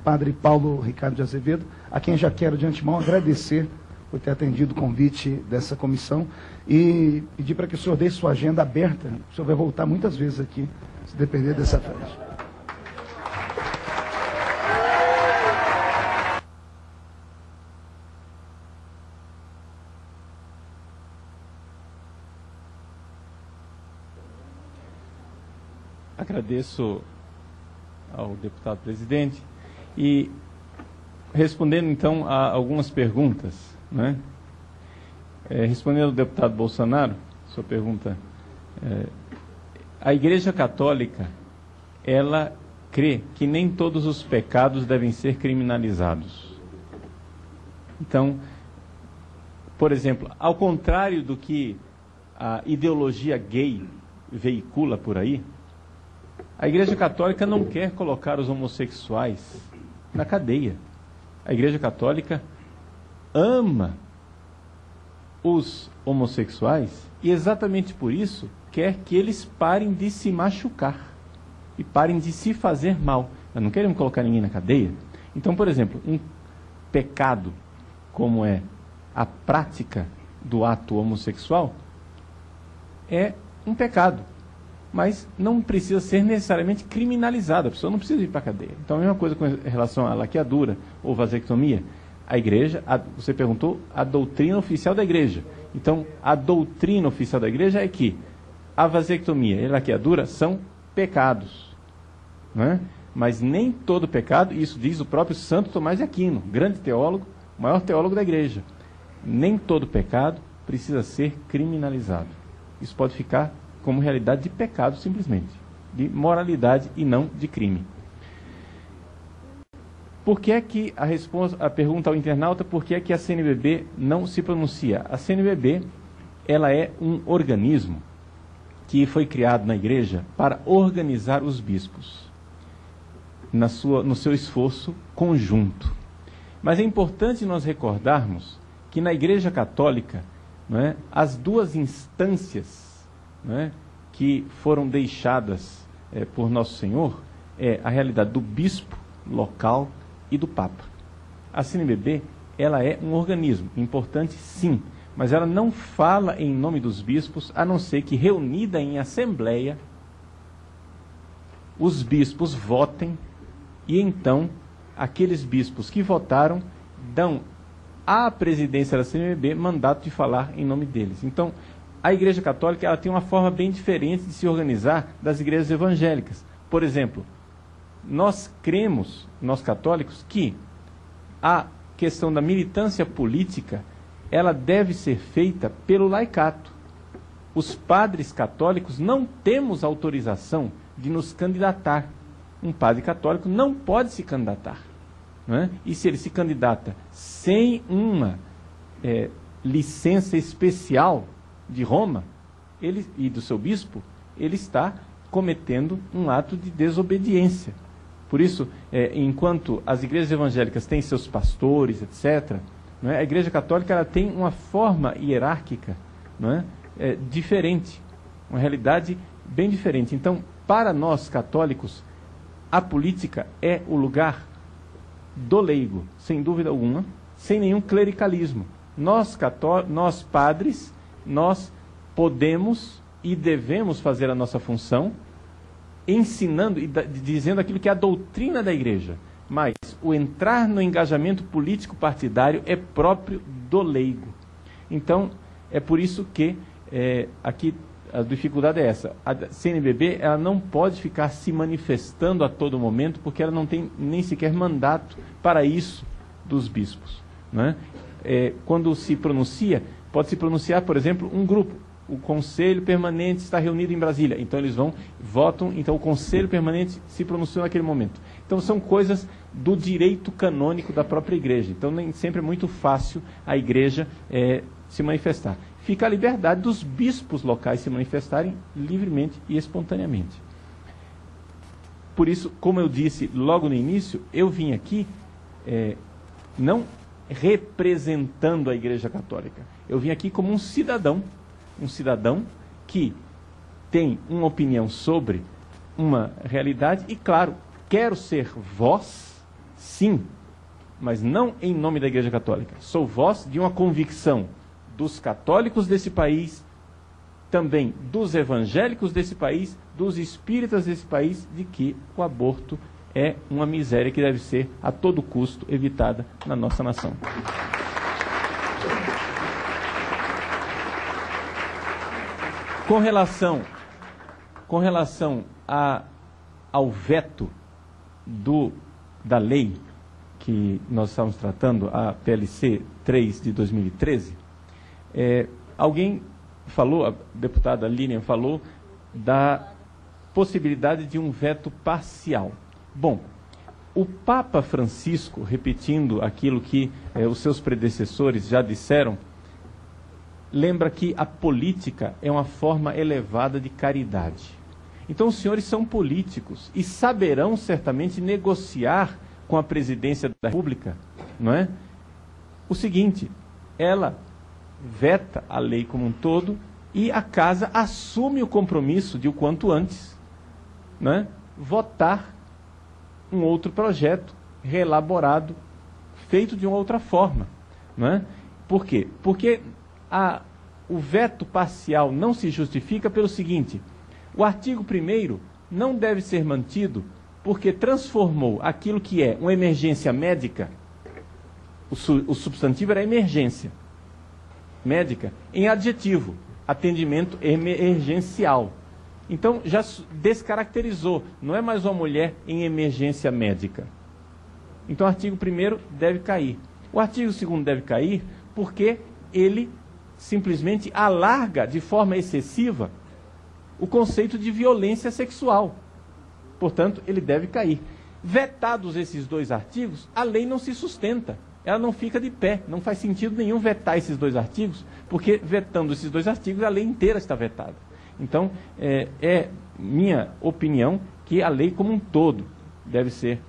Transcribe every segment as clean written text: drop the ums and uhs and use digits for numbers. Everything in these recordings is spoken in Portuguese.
Padre Paulo Ricardo de Azevedo, a quem já quero de antemão agradecer por ter atendido o convite dessa comissão e pedir para que o senhor deixe sua agenda aberta. O senhor vai voltar muitas vezes aqui, se depender dessa frente. Agradeço ao deputado presidente e respondendo então a algumas perguntas, né? Respondendo ao deputado Bolsonaro, sua pergunta, a Igreja Católica, ela crê que nem todos os pecados devem ser criminalizados. Então, por exemplo, ao contrário do que a ideologia gay veicula por aí, a Igreja Católica não quer colocar os homossexuais na cadeia. A Igreja Católica ama os homossexuais e exatamente por isso quer que eles parem de se machucar e parem de se fazer mal. Nós não queremos colocar ninguém na cadeia. Então, por exemplo, um pecado como é a prática do ato homossexual é um pecado, mas não precisa ser necessariamente criminalizado, a pessoa não precisa ir para a cadeia. Então, a mesma coisa com relação à laqueadura ou vasectomia. A igreja, você perguntou, a doutrina oficial da igreja. Então, a doutrina oficial da igreja é que a vasectomia e a laqueadura são pecados, não é? Mas nem todo pecado, isso diz o próprio Santo Tomás de Aquino, grande teólogo, maior teólogo da igreja. Nem todo pecado precisa ser criminalizado. Isso pode ficar como realidade de pecado simplesmente, de moralidade e não de crime. Por que é que a pergunta ao internauta, por que é que a CNBB não se pronuncia? A CNBB, ela é um organismo que foi criado na igreja para organizar os bispos no seu esforço conjunto. Mas é importante nós recordarmos que na Igreja Católica, não é, as duas instâncias, né, que foram deixadas por Nosso Senhor é a realidade do bispo local e do Papa. A CNBB, ela é um organismo importante, sim, mas ela não fala em nome dos bispos, a não ser que reunida em assembleia, os bispos votem e então aqueles bispos que votaram dão à presidência da CNBB mandato de falar em nome deles. Então, a Igreja Católica, ela tem uma forma bem diferente de se organizar das igrejas evangélicas. Por exemplo, nós cremos, nós católicos, que a questão da militância política, ela deve ser feita pelo laicato. Os padres católicos não temos autorização de nos candidatar. Um padre católico não pode se candidatar, não é? E se ele se candidata sem uma licença especial de Roma e do seu bispo, ele está cometendo um ato de desobediência. Por isso, enquanto as igrejas evangélicas têm seus pastores, etc., não é? A Igreja Católica ela tem uma forma hierárquica, não é? Diferente, uma realidade bem diferente. Então, para nós católicos, a política é o lugar do leigo, sem dúvida alguma, sem nenhum clericalismo. Nós padres, nós podemos e devemos fazer a nossa função ensinando e dizendo aquilo que é a doutrina da igreja, mas o entrar no engajamento político partidário é próprio do leigo. Então, é por isso que aqui a dificuldade é essa. A CNBB, ela não pode ficar se manifestando a todo momento, porque ela não tem nem sequer mandato para isso dos bispos, né? Quando se pronuncia, pode se pronunciar, por exemplo, um grupo. O Conselho Permanente está reunido em Brasília. Então eles votam, então o Conselho Permanente se pronunciou naquele momento. Então são coisas do direito canônico da própria igreja. Então nem sempre é muito fácil a igreja se manifestar. Fica a liberdade dos bispos locais se manifestarem livremente e espontaneamente. Por isso, como eu disse logo no início, eu vim aqui não representando a Igreja Católica. Eu vim aqui como um cidadão que tem uma opinião sobre uma realidade e, claro, quero ser voz, sim, mas não em nome da Igreja Católica. Sou voz de uma convicção dos católicos desse país, também dos evangélicos desse país, dos espíritas desse país, de que o aborto é uma miséria que deve ser a todo custo evitada na nossa nação. Com relação ao veto da lei que nós estamos tratando, a PLC 3 de 2013, alguém falou, a deputada Lilian falou, da possibilidade de um veto parcial. Bom, o Papa Francisco, repetindo aquilo que os seus predecessores já disseram, lembra que a política é uma forma elevada de caridade. Então os senhores são políticos e saberão certamente negociar com a presidência da República, não é? O seguinte, ela veta a lei como um todo e a Casa assume o compromisso de o quanto antes, não é? Votar um outro projeto reelaborado, feito de uma outra forma, não é? Por quê? Porque o veto parcial não se justifica pelo seguinte: o artigo 1º não deve ser mantido porque transformou aquilo que é uma emergência médica, o substantivo era emergência médica, em adjetivo, atendimento emergencial. Então já descaracterizou, não é mais uma mulher em emergência médica. Então o artigo 1º deve cair. O artigo 2º deve cair porque ele simplesmente alarga de forma excessiva o conceito de violência sexual. Portanto, ele deve cair. Vetados esses dois artigos, a lei não se sustenta. Ela não fica de pé. Não faz sentido nenhum vetar esses dois artigos, porque vetando esses dois artigos, a lei inteira está vetada. Então, é minha opinião que a lei como um todo deve ser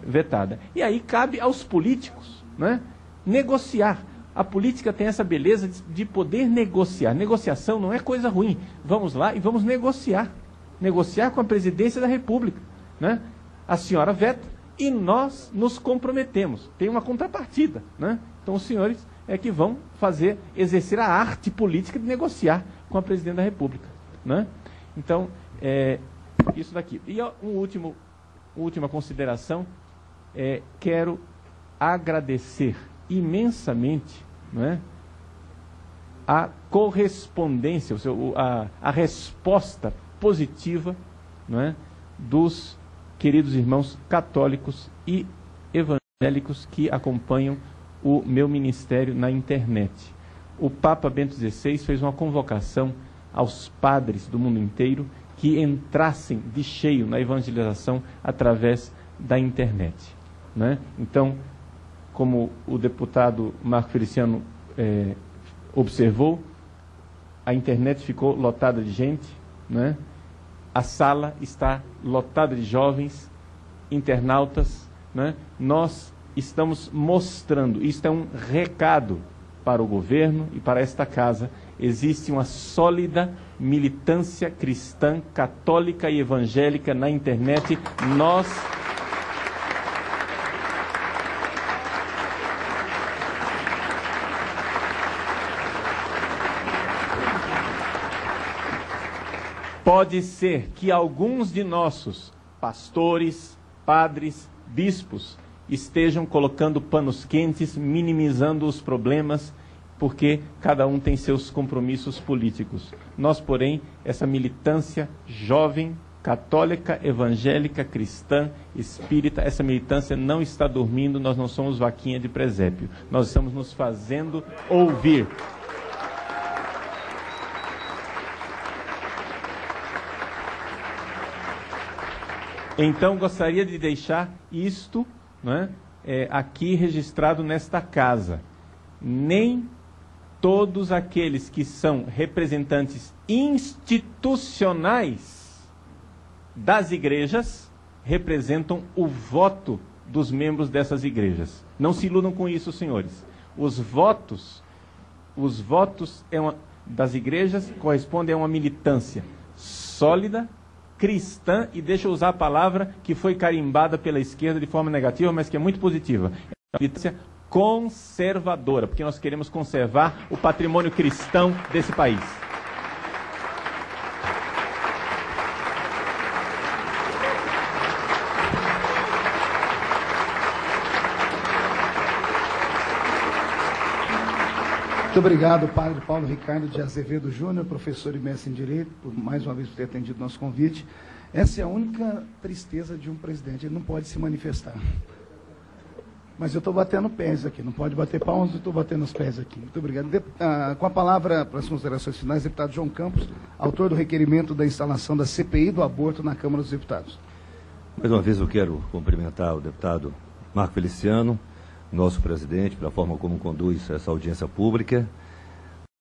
vetada. E aí cabe aos políticos, né, negociar. A política tem essa beleza de poder negociar. Negociação não é coisa ruim. Vamos lá e vamos negociar. Negociar com a presidência da República, né? A senhora veta e nós nos comprometemos. Tem uma contrapartida, né? Então os senhores é que vão exercer a arte política de negociar com a presidente da República, né? Então, isso daqui. E última consideração, quero agradecer imensamente, né, a correspondência, a resposta positiva, né, dos queridos irmãos católicos e evangélicos que acompanham o meu ministério na internet. O Papa Bento XVI fez uma convocação aos padres do mundo inteiro que entrassem de cheio na evangelização através da internet, né? Então, como o deputado Marco Feliciano observou, a internet ficou lotada de gente, né? A sala está lotada de jovens, internautas, né? Nós estamos mostrando, isto é um recado para o governo e para esta casa, existe uma sólida militância cristã, católica e evangélica na internet. Nós pode ser que alguns de nossos pastores, padres, bispos estejam colocando panos quentes, minimizando os problemas, porque cada um tem seus compromissos políticos. Nós, porém, essa militância jovem, católica, evangélica, cristã, espírita, essa militância não está dormindo, nós não somos vaquinha de presépio. Nós estamos nos fazendo ouvir. Então, gostaria de deixar isto, né, aqui registrado nesta casa. Nem todos aqueles que são representantes institucionais das igrejas representam o voto dos membros dessas igrejas. Não se iludam com isso, senhores. Os votos das igrejas correspondem a uma militância sólida, cristã, e deixa eu usar a palavra que foi carimbada pela esquerda de forma negativa, mas que é muito positiva. É uma militância conservadora, porque nós queremos conservar o patrimônio cristão desse país. Muito obrigado, padre Paulo Ricardo de Azevedo Júnior, professor e mestre em Direito, por mais uma vez ter atendido nosso convite. Essa é a única tristeza de um presidente, ele não pode se manifestar. Mas eu estou batendo pés aqui, não pode bater palmas, eu estou batendo os pés aqui. Muito obrigado. Com a palavra para as considerações finais, deputado João Campos, autor do requerimento da instalação da CPI do aborto na Câmara dos Deputados. Mais uma vez eu quero cumprimentar o deputado Marco Feliciano, nosso presidente, pela forma como conduz essa audiência pública.